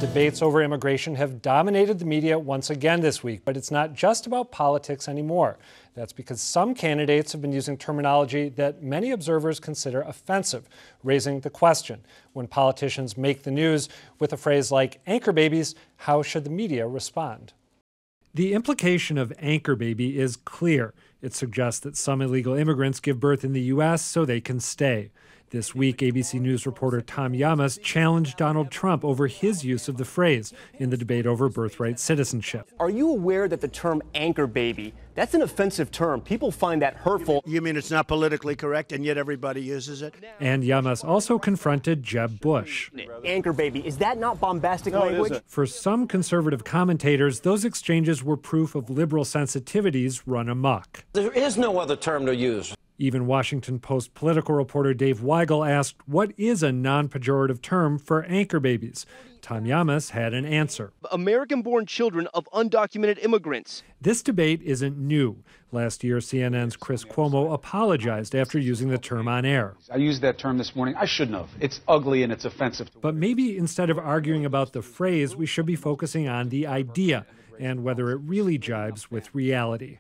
Debates over immigration have dominated the media once again this week, but it's not just about politics anymore. That's because some candidates have been using terminology that many observers consider offensive, raising the question, when politicians make the news with a phrase like anchor babies, how should the media respond? The implication of anchor baby is clear. It suggests that some illegal immigrants give birth in the U.S. so they can stay. This week, ABC News reporter Tom Llamas challenged Donald Trump over his use of the phrase in the debate over birthright citizenship. Are you aware that the term anchor baby, that's an offensive term? People find that hurtful. You mean it's not politically correct and yet everybody uses it? And Llamas also confronted Jeb Bush. Anchor baby, is that not bombastic language? For some conservative commentators, those exchanges were proof of liberal sensitivities run amok. There is no other term to use. Even Washington Post political reporter Dave Weigel asked, what is a non-pejorative term for anchor babies? Tom Llamas had an answer. American-born children of undocumented immigrants. This debate isn't new. Last year, CNN's Chris Cuomo apologized after using the term on air. I used that term this morning. I shouldn't have. It's ugly and it's offensive. But maybe instead of arguing about the phrase, we should be focusing on the idea and whether it really jibes with reality.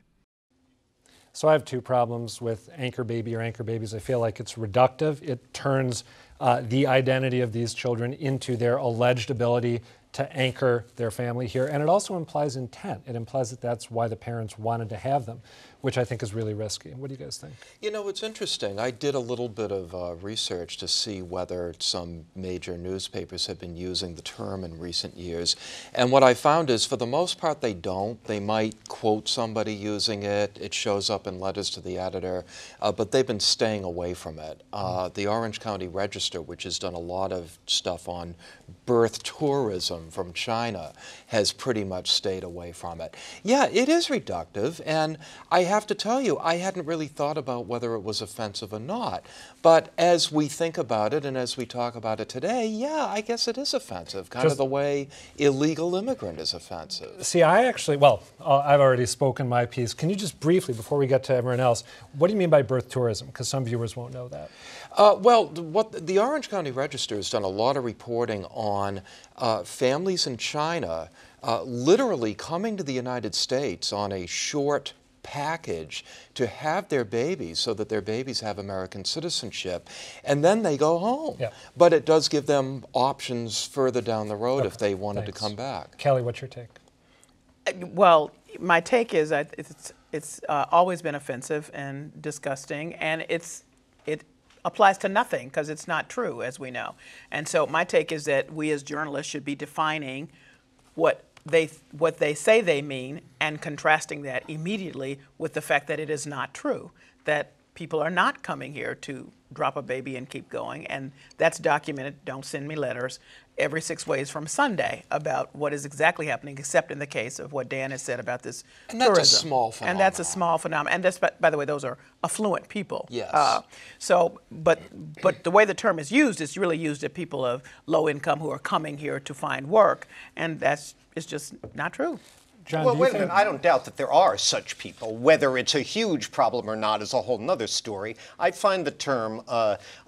So I have two problems with anchor baby or anchor babies. I feel like it's reductive. It turns the identity of these children into their alleged ability to anchor their family here. And it also implies intent. It implies that that's why the parents wanted to have them, which I think is really risky. What do you guys think? You know, it's interesting. I did a little bit of research to see whether some major newspapers have been using the term in recent years. And what I found is, for the most part, they don't. They might quote somebody using it. It shows up in letters to the editor. But they've been staying away from it. The Orange County Register, which has done a lot of stuff on birth tourism from China, has pretty much stayed away from it. Yeah, it is reductive, and I have to tell you, I hadn't really thought about whether it was offensive or not. But as we think about it and as we talk about it today, yeah, I guess it is offensive, kind of the way illegal immigrant is offensive. See, I've already spoken my piece. Can you just briefly, before we get to everyone else, what do you mean by birth tourism? Because some viewers won't know that. Well, what the Orange County Register has done a lot of reporting on families in China literally coming to the United States on a short package to have their babies so that their babies have American citizenship, and then they go home. Yeah. But it does give them options further down the road if they wanted to come back. Kelly, what's your take? Well, my take is that it's always been offensive and disgusting, and it applies to nothing because it's not true, as we know. And so my take is that we as journalists should be defining what they say they mean and contrasting that immediately with the fact that it is not true, that people are not coming here to drop a baby and keep going. And that's documented, don't send me letters, every 6 ways from Sunday about what is exactly happening, except in the case of what Dan has said about this and that's tourism. A small phenomenon. And that's a small phenomenon. And that's, by the way, those are affluent people. Yes. But the way the term is used, it's really used at people of low income who are coming here to find work, and that's just not true. John, well, wait a minute. I don't doubt that there are such people. Whether it's a huge problem or not is a whole nother story. I find the term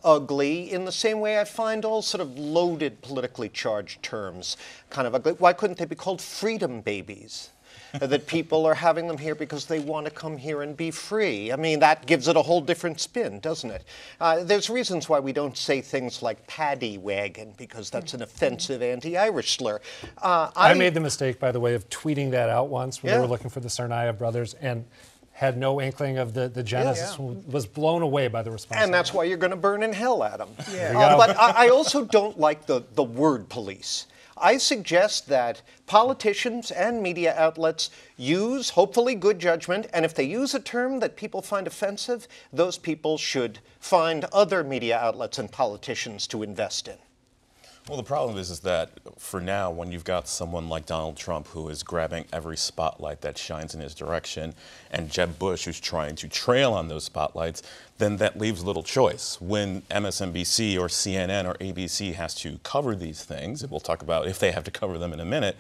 ugly in the same way I find all sort of loaded, politically charged terms kind of ugly. Why couldn't they be called freedom babies? That people are having them here because they want to come here and be free. I mean, that gives it a whole different spin, doesn't it? There's reasons why we don't say things like paddy wagon, because that's an offensive anti-Irish slur. I made the mistake, by the way, of tweeting that out once when they were looking for the Tsarnaev brothers, and had no inkling of the genesis, was blown away by the response. And that's why you're going to burn in hell, Adam. Yeah. But I also don't like the word police. I suggest that politicians and media outlets use, hopefully, good judgment, and if they use a term that people find offensive, those people should find other media outlets and politicians to invest in. Well, the problem is that for now, when you've got someone like Donald Trump who is grabbing every spotlight that shines in his direction, and Jeb Bush who's trying to trail on those spotlights, then that leaves little choice. When MSNBC or CNN or ABC has to cover these things, and we'll talk about if they have to cover them in a minute,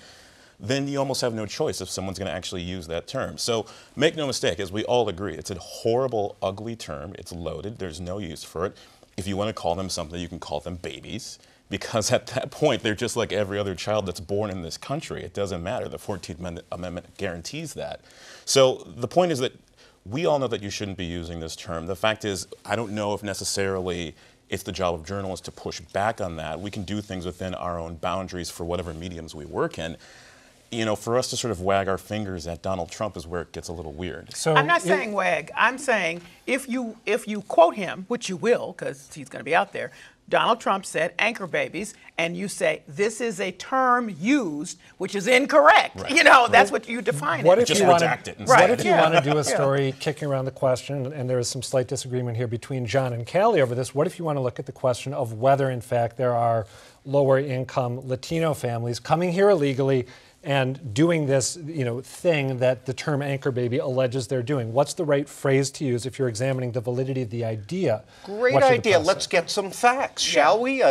then you almost have no choice if someone's going to actually use that term. So make no mistake, as we all agree, it's a horrible, ugly term. It's loaded. There's no use for it. If you want to call them something, you can call them babies. because at that point, they're just like every other child that's born in this country. It doesn't matter. The 14th Amendment guarantees that. So the point is that we all know that you shouldn't be using this term. The fact is, I don't know if necessarily it's the job of journalists to push back on that. We can do things within our own boundaries for whatever mediums we work in. You know, for us to sort of wag our fingers at Donald Trump is where it gets a little weird. So I'm not saying wag. I'm saying if you quote him, which you will, because he's going to be out there, Donald Trump said anchor babies, and you say this is a term used, which is incorrect. Right. You know, that's what you define What it. if Just you redact it What if you Yeah. want to do a story kicking around the question, and there is some slight disagreement here between John and Callie over this, what if you want to look at the question of whether, in fact, there are lower income Latino families coming here illegally and doing this, thing that the term anchor baby alleges they're doing? What's the right phrase to use if you're examining the validity of the idea? Great What should the idea. press Let's say? get some facts, shall we?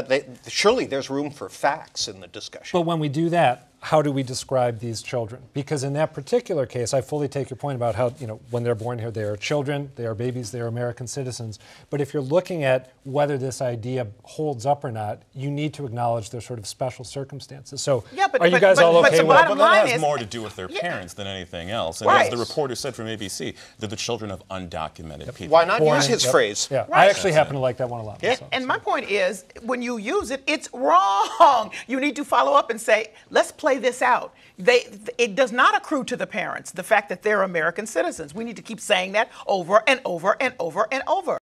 Surely there's room for facts in the discussion. But when we do that, how do we describe these children? Because in that particular case, I fully take your point about how, when they're born here, they are children, they are babies, they are American citizens. But if you're looking at whether this idea holds up or not, you need to acknowledge their sort of special circumstances. So are you guys all okay the with bottom But that line has is- more to do with their parents than anything else. And Right. as the reporter said from ABC, they're the children of undocumented people. Why not Born- use his Yep. phrase? Yeah, I actually happen to like that one a lot. myself. And my point is, when you use it, it's wrong. You need to follow up and say, let's play this out. It does not accrue to the parents, the fact that they're American citizens. We need to keep saying that over and over and over and over.